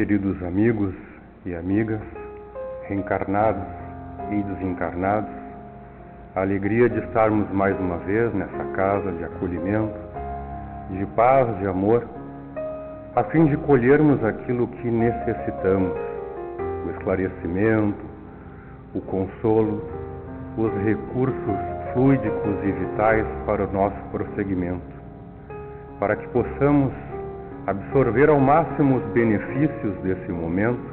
Queridos amigos e amigas, reencarnados e desencarnados, a alegria de estarmos mais uma vez nessa casa de acolhimento, de paz, de amor, a fim de colhermos aquilo que necessitamos, o esclarecimento, o consolo, os recursos fluídicos e vitais para o nosso prosseguimento, para que possamos absorver ao máximo os benefícios desse momento,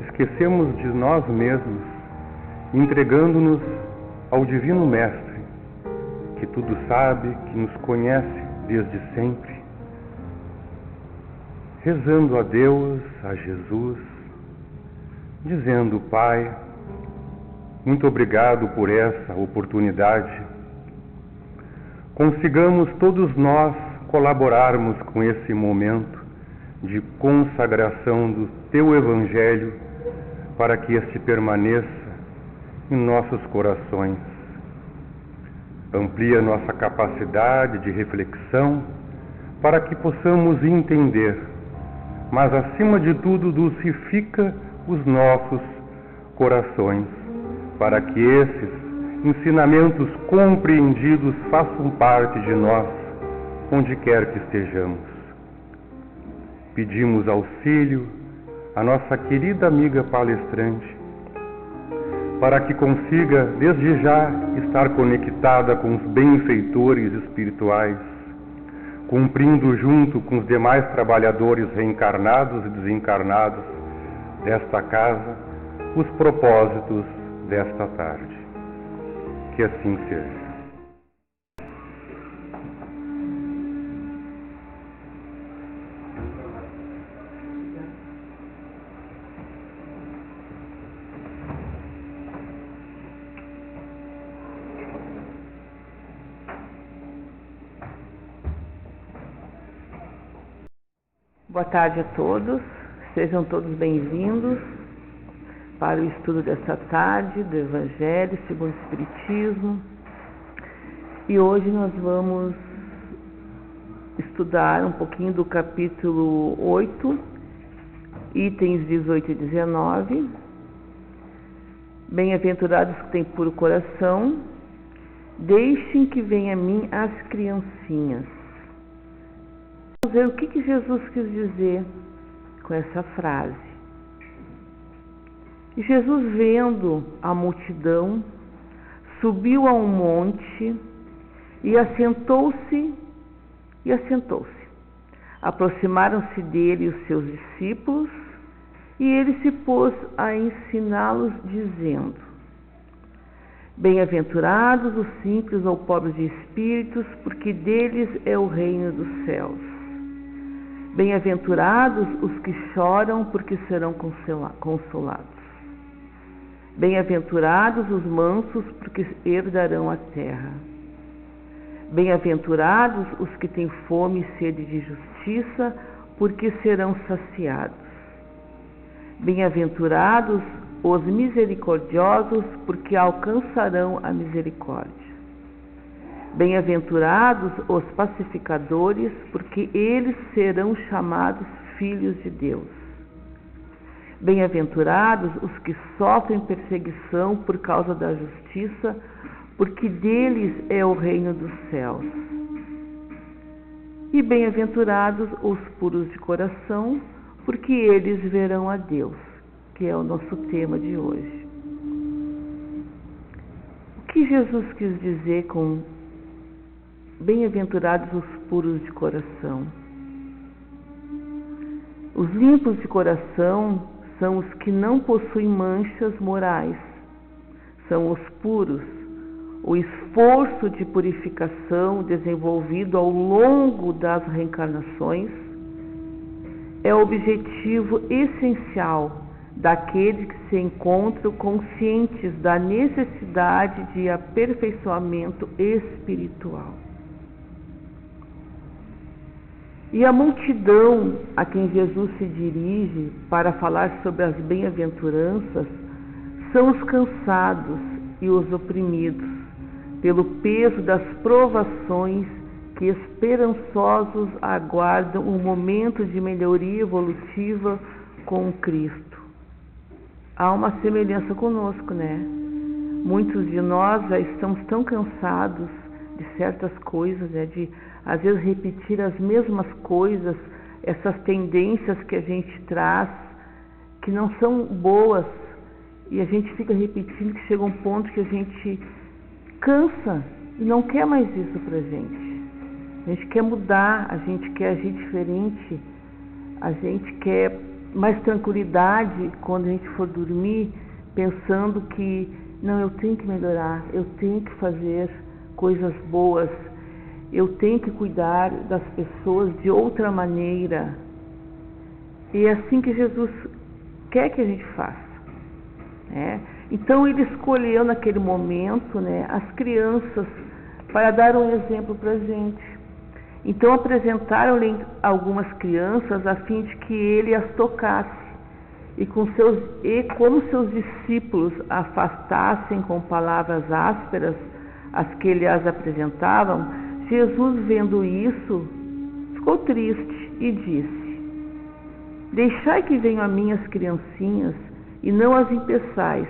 esquecemos de nós mesmos, entregando-nos ao Divino Mestre, que tudo sabe, que nos conhece desde sempre, rezando a Deus, a Jesus, dizendo: Pai, muito obrigado por essa oportunidade. Consigamos todos nós colaborarmos com esse momento de consagração do Teu Evangelho, para que este permaneça em nossos corações. Amplia nossa capacidade de reflexão para que possamos entender, mas acima de tudo dulcifica os nossos corações, para que esses ensinamentos compreendidos façam parte de nós, onde quer que estejamos. Pedimos auxílio à nossa querida amiga palestrante, para que consiga, desde já, estar conectada com os benfeitores espirituais, cumprindo junto com os demais trabalhadores reencarnados e desencarnados desta casa os propósitos desta tarde. Que assim seja. Boa tarde a todos, sejam todos bem-vindos para o estudo desta tarde do Evangelho segundo o Espiritismo. E hoje nós vamos estudar um pouquinho do capítulo 8, itens 18 e 19. Bem-aventurados que têm puro coração, deixem que venham a mim as criancinhas. Vamos ver o que Jesus quis dizer com essa frase. E Jesus, vendo a multidão, subiu a um monte e assentou-se. Aproximaram-se dele os seus discípulos, e ele se pôs a ensiná-los, dizendo: Bem-aventurados os simples ou pobres de espíritos, porque deles é o reino dos céus. Bem-aventurados os que choram, porque serão consolados. Bem-aventurados os mansos, porque herdarão a terra. Bem-aventurados os que têm fome e sede de justiça, porque serão saciados. Bem-aventurados os misericordiosos, porque alcançarão a misericórdia. Bem-aventurados os pacificadores, porque eles serão chamados filhos de Deus. Bem-aventurados os que sofrem perseguição por causa da justiça, porque deles é o reino dos céus. E bem-aventurados os puros de coração, porque eles verão a Deus, que é o nosso tema de hoje. O que Jesus quis dizer com bem-aventurados os puros de coração? Os limpos de coração são os que não possuem manchas morais, são os puros. O esforço de purificação desenvolvido ao longo das reencarnações é o objetivo essencial daqueles que se encontram conscientes da necessidade de aperfeiçoamento espiritual. E a multidão a quem Jesus se dirige para falar sobre as bem-aventuranças são os cansados e os oprimidos, pelo peso das provações que esperançosos aguardam um momento de melhoria evolutiva com Cristo. Há uma semelhança conosco, né? Muitos de nós já estamos tão cansados de certas coisas, né? De às vezes repetir as mesmas coisas, essas tendências que a gente traz, que não são boas, e a gente fica repetindo, que chega um ponto que a gente cansa e não quer mais isso pra gente. A gente quer mudar, a gente quer agir diferente, a gente quer mais tranquilidade quando a gente for dormir, pensando que não, eu tenho que melhorar, eu tenho que fazer coisas boas, eu tenho que cuidar das pessoas de outra maneira. E é assim que Jesus quer que a gente faça, né? Então ele escolheu naquele momento, né, as crianças para dar um exemplo para a gente. Então apresentaram-lhe algumas crianças a fim de que ele as tocasse. E como seus discípulos afastassem com palavras ásperas as que ele as apresentavam, Jesus, vendo isso, ficou triste e disse: Deixai que venham a mim as criancinhas, e não as impeçais,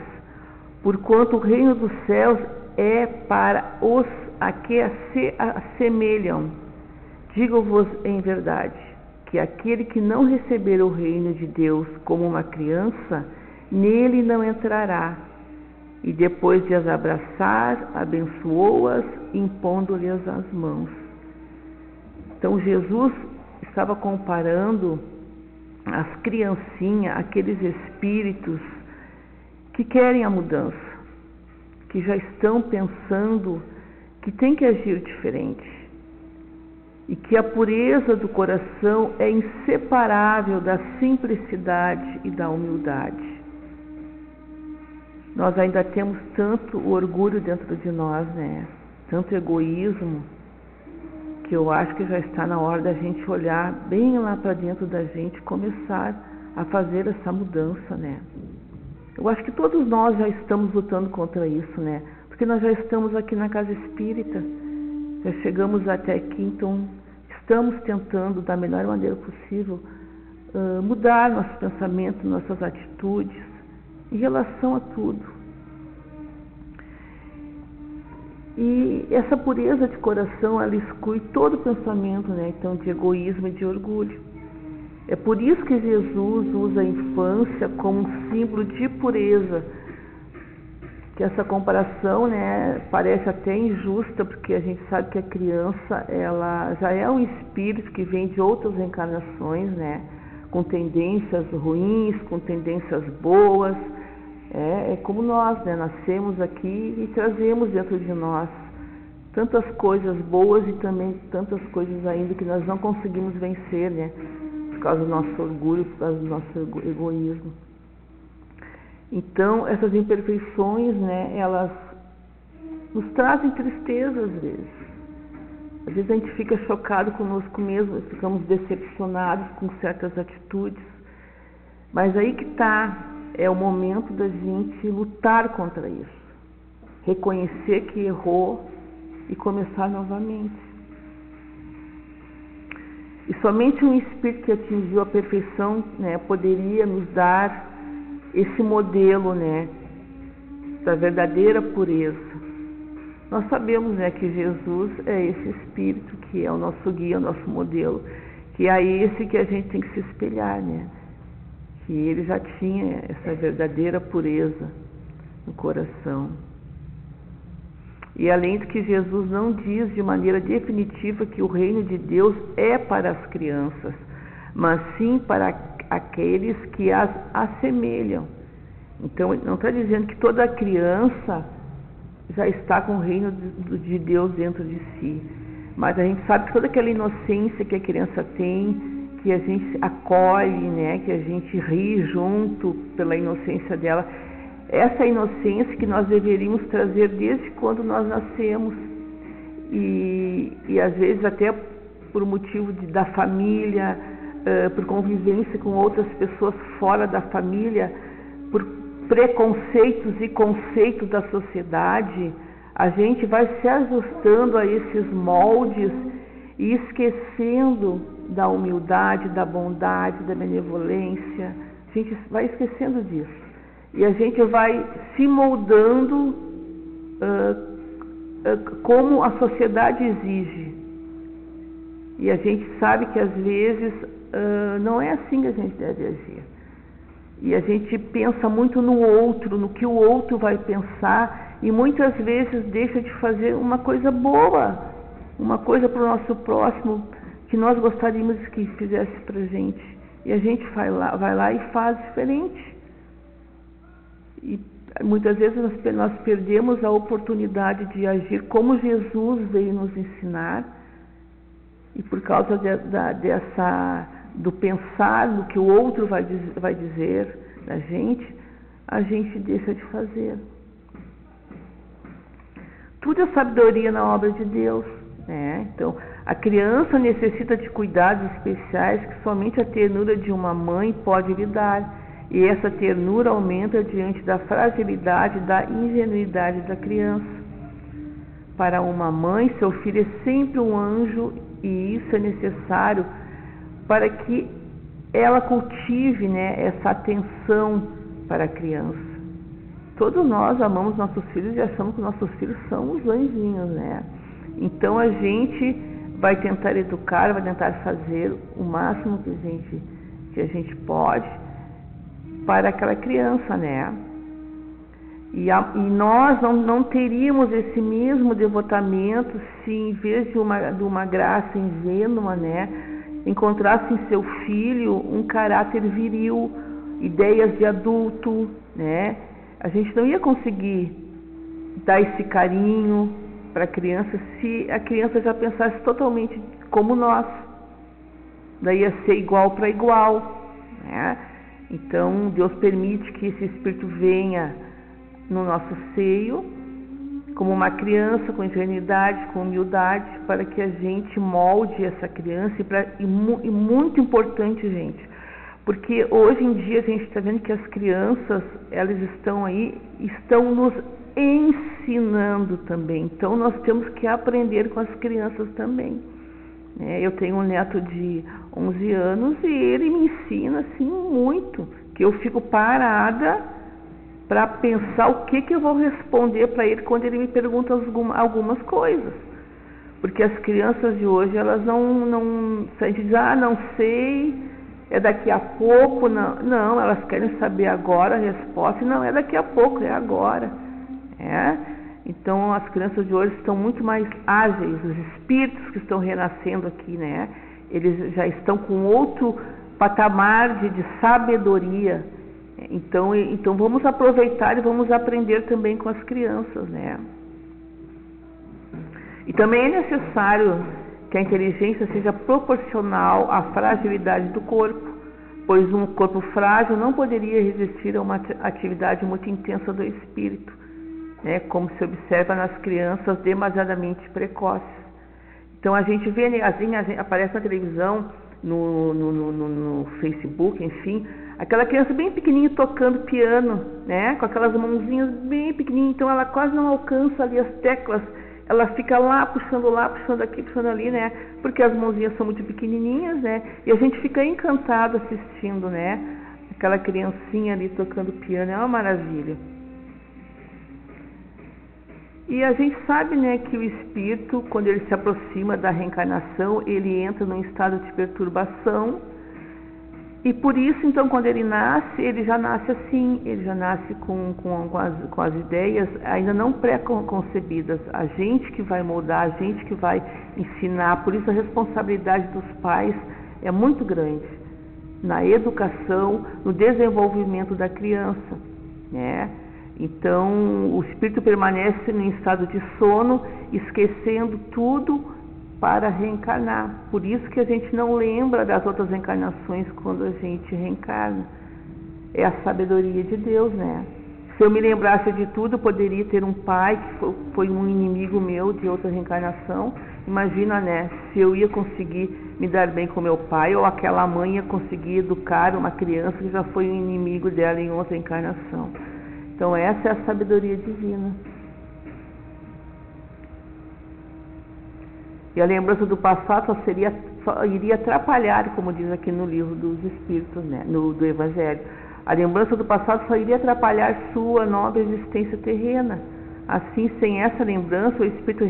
porquanto o reino dos céus é para os a que se assemelham. Digo-vos em verdade, que aquele que não receber o reino de Deus como uma criança, nele não entrará. E depois de as abraçar, abençoou-as, impondo-lhes as mãos. Então Jesus estava comparando as criancinhas, aqueles espíritos que querem a mudança, que já estão pensando que tem que agir diferente. E que a pureza do coração é inseparável da simplicidade e da humildade. Nós ainda temos tanto orgulho dentro de nós, né? Tanto egoísmo, que eu acho que já está na hora da gente olhar bem lá para dentro da gente e começar a fazer essa mudança, né? Eu acho que todos nós já estamos lutando contra isso, né? Porque nós já estamos aqui na Casa Espírita, já chegamos até aqui, então estamos tentando, da melhor maneira possível, mudar nossos pensamentos, nossas atitudes, em relação a tudo. E essa pureza de coração, ela exclui todo pensamento, né? Então, de egoísmo e de orgulho. É por isso que Jesus usa a infância como um símbolo de pureza. Que essa comparação, né, parece até injusta, porque a gente sabe que a criança, ela já é um espírito que vem de outras encarnações, né, com tendências ruins, com tendências boas. É como nós, né, nascemos aqui e trazemos dentro de nós tantas coisas boas e também tantas coisas ainda que nós não conseguimos vencer, né, por causa do nosso orgulho, por causa do nosso egoísmo. Então, essas imperfeições, né, elas nos trazem tristeza às vezes. Às vezes a gente fica chocado conosco mesmo, ficamos decepcionados com certas atitudes. Mas aí que está, é o momento da gente lutar contra isso. Reconhecer que errou e começar novamente. E somente um espírito que atingiu a perfeição, né, poderia nos dar esse modelo, né, da verdadeira pureza. Nós sabemos, né, que Jesus é esse espírito que é o nosso guia, o nosso modelo, que é esse que a gente tem que se espelhar, né, que ele já tinha essa verdadeira pureza no coração. E além do que Jesus não diz de maneira definitiva que o reino de Deus é para as crianças, mas sim para aqueles que as assemelham. Então, ele não está dizendo que toda criança já está com o reino de Deus dentro de si, mas a gente sabe que toda aquela inocência que a criança tem, que a gente acolhe, né, que a gente ri junto pela inocência dela, essa inocência que nós deveríamos trazer desde quando nós nascemos, e às vezes até por motivo da família, por convivência com outras pessoas fora da família, por preconceitos e conceitos da sociedade, a gente vai se ajustando a esses moldes e esquecendo da humildade, da bondade, da benevolência. A gente vai esquecendo disso. E a gente vai se moldando como a sociedade exige. E a gente sabe que às vezes não é assim que a gente deve agir. E a gente pensa muito no outro, no que o outro vai pensar, e muitas vezes deixa de fazer uma coisa boa, uma coisa para o nosso próximo que nós gostaríamos que fizesse para a gente. E a gente vai lá e faz diferente. E muitas vezes nós perdemos a oportunidade de agir como Jesus veio nos ensinar, e por causa do pensar no que o outro vai dizer da gente, a gente deixa de fazer. Tudo é sabedoria na obra de Deus, né? Então, a criança necessita de cuidados especiais que somente a ternura de uma mãe pode lhe dar. E essa ternura aumenta diante da fragilidade, da ingenuidade da criança. Para uma mãe, seu filho é sempre um anjo, e isso é necessário para que ela cultive, né, essa atenção para a criança. Todos nós amamos nossos filhos e achamos que nossos filhos são os anjinhos, né? Então a gente vai tentar educar, vai tentar fazer o máximo que a gente pode para aquela criança, né? E nós não teríamos esse mesmo devotamento se, em vez de uma graça ingênua, né, encontrasse em seu filho um caráter viril, ideias de adulto, né? A gente não ia conseguir dar esse carinho para a criança se a criança já pensasse totalmente como nós. Daí ia ser igual para igual, né? Então, Deus permite que esse Espírito venha no nosso seio, como uma criança, com ingenuidade, com humildade, para que a gente molde essa criança. E muito importante, gente, porque hoje em dia a gente está vendo que as crianças, elas estão nos ensinando também. Então, nós temos que aprender com as crianças também. Eu tenho um neto de 11 anos e ele me ensina assim muito, que eu fico parada para pensar o que eu vou responder para ele quando ele me pergunta algumas coisas. Porque as crianças de hoje, elas não se a gente diz, não sei, é daqui a pouco, não, elas querem saber agora a resposta, e não é daqui a pouco, é agora. Então, as crianças de hoje estão muito mais ágeis, os espíritos que estão renascendo aqui, né? Eles já estão com outro patamar de sabedoria. Então vamos aproveitar e vamos aprender também com as crianças, né? E também é necessário que a inteligência seja proporcional à fragilidade do corpo, pois um corpo frágil não poderia resistir a uma atividade muito intensa do espírito, né, como se observa nas crianças demasiadamente precoces. Então a gente vê, aparece na televisão, no Facebook, enfim, aquela criança bem pequenininha tocando piano, né, com aquelas mãozinhas bem pequenininhas, então ela quase não alcança ali as teclas, ela fica lá, puxando aqui, puxando ali, né, porque as mãozinhas são muito pequenininhas, né, e a gente fica encantado assistindo, né, aquela criancinha ali tocando piano, é uma maravilha. E a gente sabe, né, que o espírito, quando ele se aproxima da reencarnação, ele entra num estado de perturbação. E por isso, então, quando ele nasce, ele já nasce assim, ele já nasce com as ideias ainda não pré-concebidas. A gente que vai moldar, a gente que vai ensinar. Por isso a responsabilidade dos pais é muito grande na educação, no desenvolvimento da criança, né? Então, o espírito permanece em estado de sono, esquecendo tudo para reencarnar. Por isso que a gente não lembra das outras encarnações quando a gente reencarna. É a sabedoria de Deus, né? Se eu me lembrasse de tudo, eu poderia ter um pai que foi um inimigo meu de outra reencarnação. Imagina, né? Se eu ia conseguir me dar bem com meu pai, ou aquela mãe ia conseguir educar uma criança que já foi um inimigo dela em outra encarnação. Então essa é a sabedoria divina. E a lembrança do passado só iria atrapalhar, como diz aqui no livro dos Espíritos, né? Do Evangelho. A lembrança do passado só iria atrapalhar sua nova existência terrena. Assim, sem essa lembrança, o espírito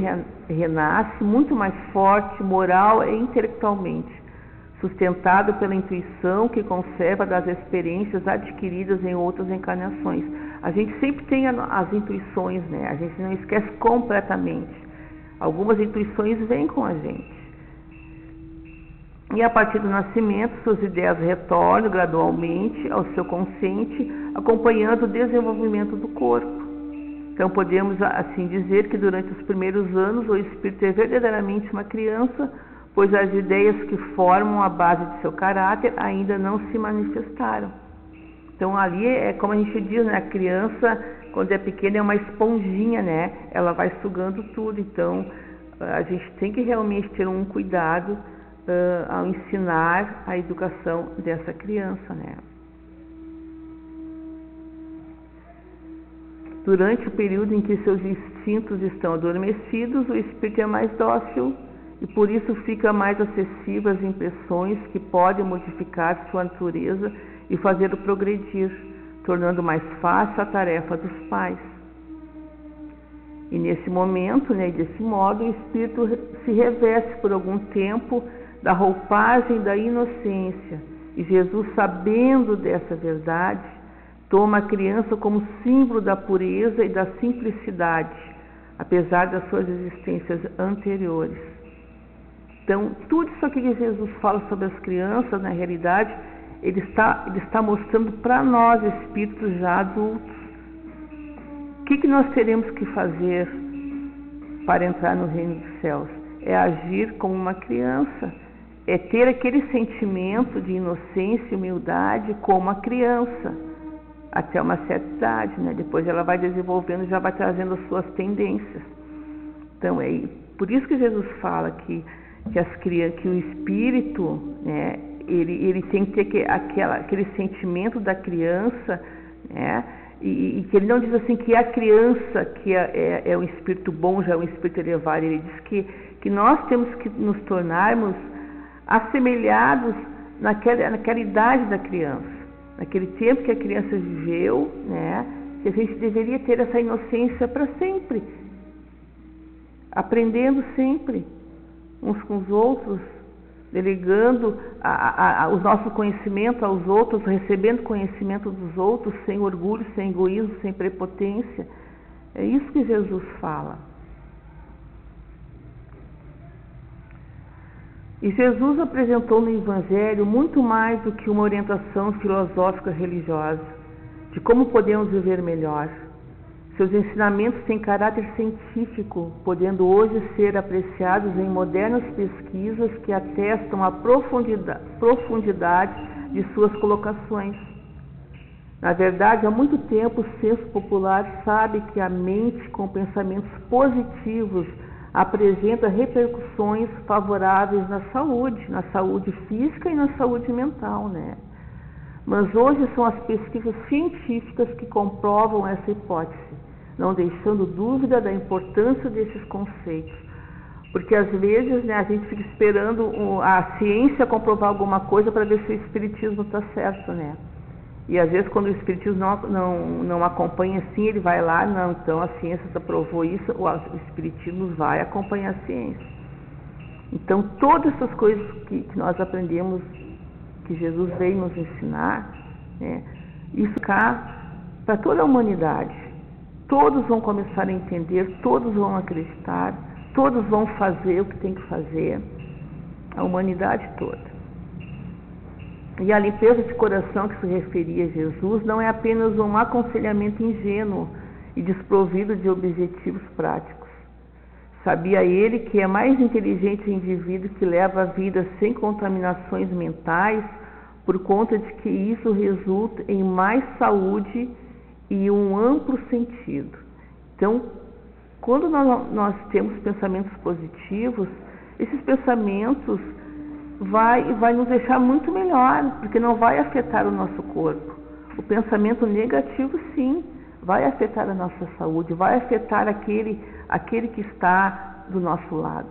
renasce muito mais forte, moral e intelectualmente, sustentado pela intuição que conserva das experiências adquiridas em outras encarnações. A gente sempre tem as intuições, né? A gente não esquece completamente. Algumas intuições vêm com a gente. E a partir do nascimento, suas ideias retornam gradualmente ao seu consciente, acompanhando o desenvolvimento do corpo. Então podemos assim dizer que durante os primeiros anos o espírito é verdadeiramente uma criança, pois as ideias que formam a base de seu caráter ainda não se manifestaram. Então ali é como a gente diz, né? A criança, quando é pequena, é uma esponjinha, né? Ela vai sugando tudo. Então a gente tem que realmente ter um cuidado ao ensinar a educação dessa criança, né? Durante o período em que seus instintos estão adormecidos, o espírito é mais dócil e por isso fica mais acessível às impressões que podem modificar sua natureza e fazê-lo progredir, tornando mais fácil a tarefa dos pais. E nesse momento, né, desse modo, o espírito se reveste por algum tempo da roupagem da inocência, e Jesus, sabendo dessa verdade, toma a criança como símbolo da pureza e da simplicidade, apesar das suas existências anteriores. Então, tudo isso aqui que Jesus fala sobre as crianças, na realidade, ele está mostrando para nós, espíritos já adultos, o que nós teremos que fazer para entrar no reino dos céus. É agir como uma criança, é ter aquele sentimento de inocência e humildade como a criança, até uma certa idade, né? Depois ela vai desenvolvendo e já vai trazendo as suas tendências. Então, é por isso que Jesus fala que o espírito, né, ele tem que ter aquele sentimento da criança, né, e que ele não diz assim que a criança que é um espírito bom, já é um espírito elevado. Ele diz que nós temos que nos tornarmos assemelhados naquela idade da criança, naquele tempo que a criança viveu, né, que a gente deveria ter essa inocência para sempre, aprendendo sempre uns com os outros, delegando o nosso conhecimento aos outros, recebendo conhecimento dos outros, sem orgulho, sem egoísmo, sem prepotência. É isso que Jesus fala. E Jesus apresentou no Evangelho muito mais do que uma orientação filosófica religiosa, de como podemos viver melhor. Seus ensinamentos têm caráter científico, podendo hoje ser apreciados em modernas pesquisas que atestam a profundidade de suas colocações. Na verdade, há muito tempo o senso popular sabe que a mente com pensamentos positivos apresenta repercussões favoráveis na saúde física e na saúde mental, né? Mas hoje são as pesquisas científicas que comprovam essa hipótese, não deixando dúvida da importância desses conceitos. Porque às vezes, né, a gente fica esperando a ciência comprovar alguma coisa para ver se o espiritismo está certo, né? E às vezes quando o espiritismo não acompanha assim, ele vai lá, não, então a ciência provou isso, o espiritismo vai acompanhar a ciência. Então todas essas coisas que nós aprendemos, que Jesus veio nos ensinar, né, isso cá para toda a humanidade. Todos vão começar a entender, todos vão acreditar, todos vão fazer o que tem que fazer, a humanidade toda. E a limpeza de coração que se referia a Jesus não é apenas um aconselhamento ingênuo e desprovido de objetivos práticos. Sabia ele que é mais inteligente o indivíduo que leva a vida sem contaminações mentais, por conta de que isso resulta em mais saúde e um amplo sentido. Então, quando nós temos pensamentos positivos, esses pensamentos vai nos deixar muito melhor, porque não vai afetar o nosso corpo. O pensamento negativo, sim, vai afetar a nossa saúde, vai afetar aquele que está do nosso lado.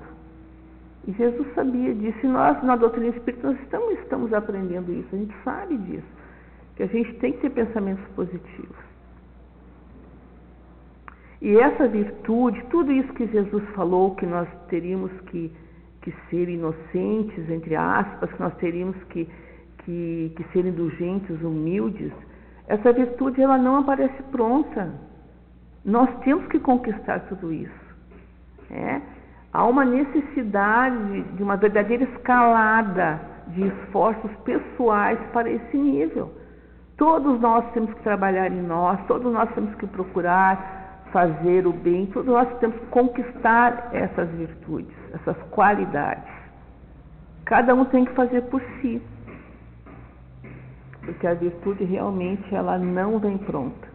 E Jesus sabia disso, e nós, na doutrina espírita, nós estamos aprendendo isso, a gente sabe disso. que a gente tem que ter pensamentos positivos. E essa virtude, tudo isso que Jesus falou, que nós teríamos que ser inocentes, entre aspas, que nós teríamos que ser indulgentes, humildes, essa virtude ela não aparece pronta. Nós temos que conquistar tudo isso. Há uma necessidade de uma verdadeira escalada de esforços pessoais para esse nível. Todos nós temos que trabalhar em nós, todos nós temos que procurar fazer o bem, todos nós temos que conquistar essas virtudes, essas qualidades. Cada um tem que fazer por si, porque a virtude realmente ela não vem pronta.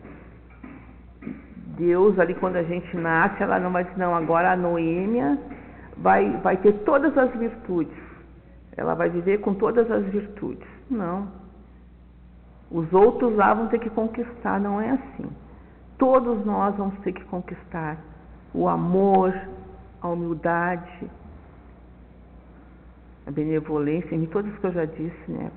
Deus, ali quando a gente nasce, ela não vai dizer, não, agora a Noêmia vai ter todas as virtudes, ela vai viver com todas as virtudes. Não. Os outros lá vão ter que conquistar, não é assim. Todos nós vamos ter que conquistar o amor, a humildade, a benevolência, em todas que eu já disse, né?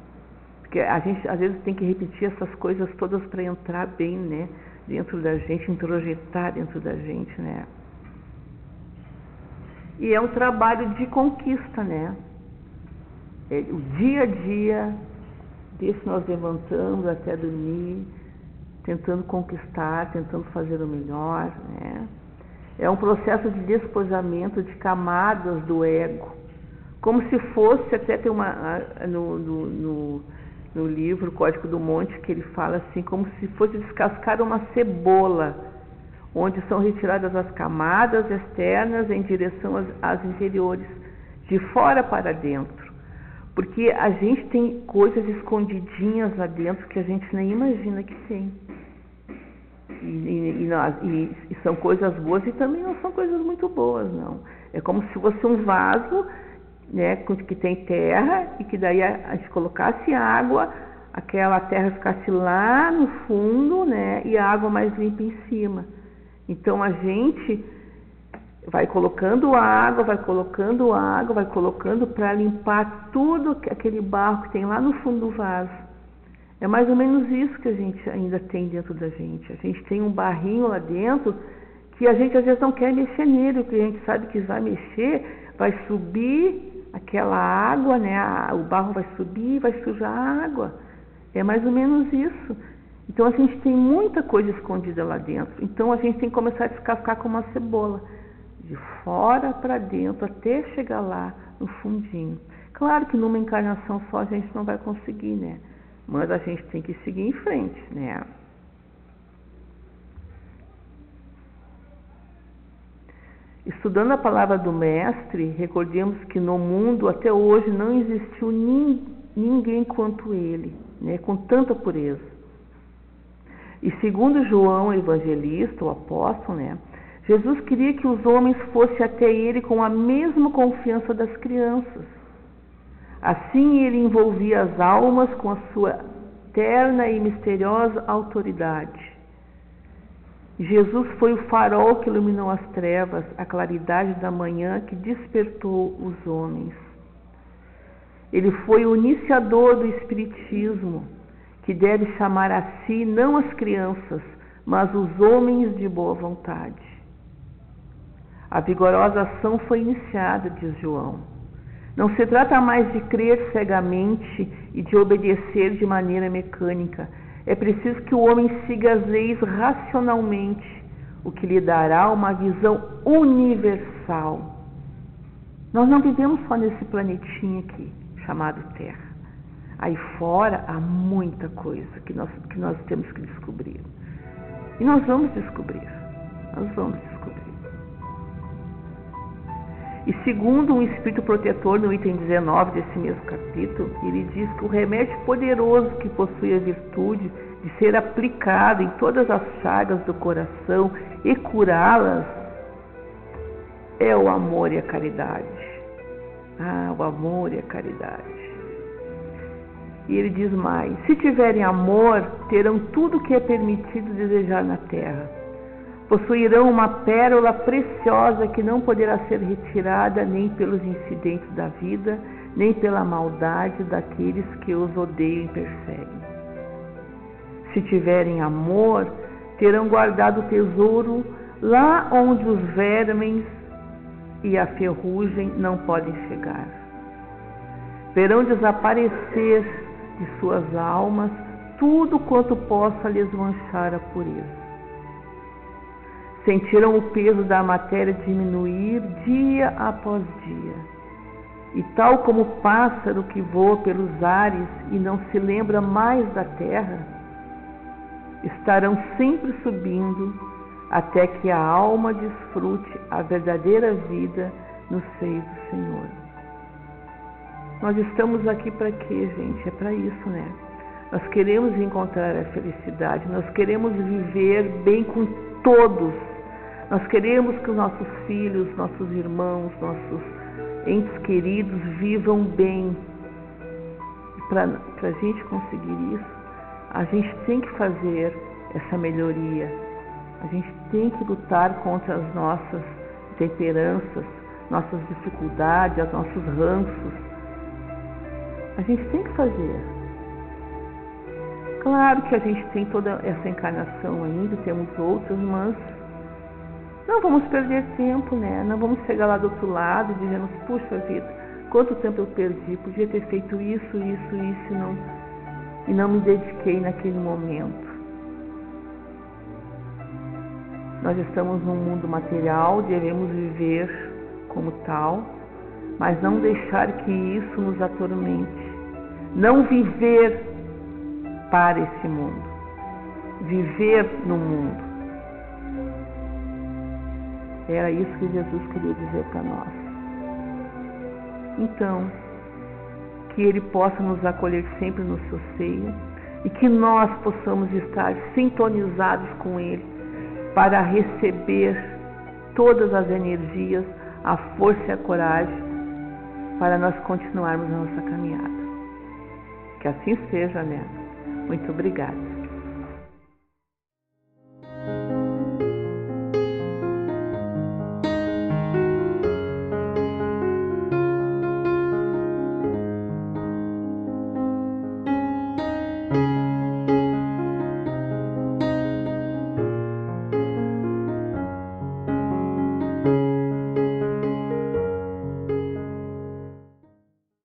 Porque a gente às vezes tem que repetir essas coisas todas para entrar bem, né? Dentro da gente, introjetar dentro da gente, né? E é um trabalho de conquista, né? O dia a dia, desse nós levantando até dormir, tentando conquistar, tentando fazer o melhor, né? É um processo de despojamento de camadas do ego, como se fosse, até tem no livro Código do Monte, que ele fala assim, como se fosse descascar uma cebola, onde são retiradas as camadas externas em direção às interiores, de fora para dentro. Porque a gente tem coisas escondidinhas lá dentro que a gente nem imagina que tem. E são coisas boas e também não são coisas muito boas, não. É como se fosse um vaso, né, que tem terra, e que daí a gente colocasse água, aquela terra ficasse lá no fundo, né, e a água mais limpa em cima. Então a gente vai colocando água, vai colocando para limpar tudo aquele barro que tem lá no fundo do vaso. É mais ou menos isso que a gente ainda tem dentro da gente. A gente tem um barrinho lá dentro que a gente às vezes não quer mexer nele, porque a gente sabe que vai mexer, vai subir aquela água, né? O barro vai subir, vai sujar a água. É mais ou menos isso. Então a gente tem muita coisa escondida lá dentro. Então a gente tem que começar a descascar como uma cebola, de fora para dentro, até chegar lá no fundinho. Claro que numa encarnação só a gente não vai conseguir, né? Mas a gente tem que seguir em frente, né? Estudando a palavra do Mestre, recordemos que no mundo até hoje não existiu ninguém quanto ele, né? Com tanta pureza. E segundo João Evangelista, o apóstolo, né? Jesus queria que os homens fossem até ele com a mesma confiança das crianças. Assim ele envolvia as almas com a sua terna e misteriosa autoridade. Jesus foi o farol que iluminou as trevas, a claridade da manhã que despertou os homens. Ele foi o iniciador do Espiritismo, que deve chamar a si não as crianças, mas os homens de boa vontade. A vigorosa ação foi iniciada, diz João. Não se trata mais de crer cegamente e de obedecer de maneira mecânica. É preciso que o homem siga as leis racionalmente, o que lhe dará uma visão universal. Nós não vivemos só nesse planetinho aqui, chamado Terra. Aí fora há muita coisa que nós temos que descobrir. E nós vamos descobrir. Nós vamos descobrir. E segundo um espírito protetor, no item 19 desse mesmo capítulo, ele diz que o remédio poderoso que possui a virtude de ser aplicado em todas as chagas do coração e curá-las é o amor e a caridade. Ah, o amor e a caridade. E ele diz mais: se tiverem amor, terão tudo o que é permitido desejar na terra. Possuirão uma pérola preciosa que não poderá ser retirada nem pelos incidentes da vida, nem pela maldade daqueles que os odeiam e perseguem. Se tiverem amor, terão guardado o tesouro lá onde os vermes e a ferrugem não podem chegar. Verão desaparecer de suas almas tudo quanto possa lhes manchar a pureza. Sentiram o peso da matéria diminuir dia após dia. E tal como o pássaro que voa pelos ares e não se lembra mais da terra, estarão sempre subindo até que a alma desfrute a verdadeira vida no seio do Senhor. Nós estamos aqui para quê, gente? É para isso, né? Nós queremos encontrar a felicidade, nós queremos viver bem com todos. Nós queremos que os nossos filhos, nossos irmãos, nossos entes queridos vivam bem. E para a gente conseguir isso, a gente tem que fazer essa melhoria. A gente tem que lutar contra as nossas temperanças, nossas dificuldades, os nossos ranços. A gente tem que fazer. Claro que a gente tem toda essa encarnação ainda, temos outras, mas não vamos perder tempo, né? Não vamos chegar lá do outro lado dizendo, puxa vida, quanto tempo eu perdi, podia ter feito isso e não me dediquei naquele momento. Nós estamos num mundo material, devemos viver como tal, mas não deixar que isso nos atormente. Não viver para esse mundo, viver no mundo. Era isso que Jesus queria dizer para nós. Então, que Ele possa nos acolher sempre no seu seio e que nós possamos estar sintonizados com Ele para receber todas as energias, a força e a coragem para nós continuarmos a nossa caminhada. Que assim seja, né? Muito obrigada.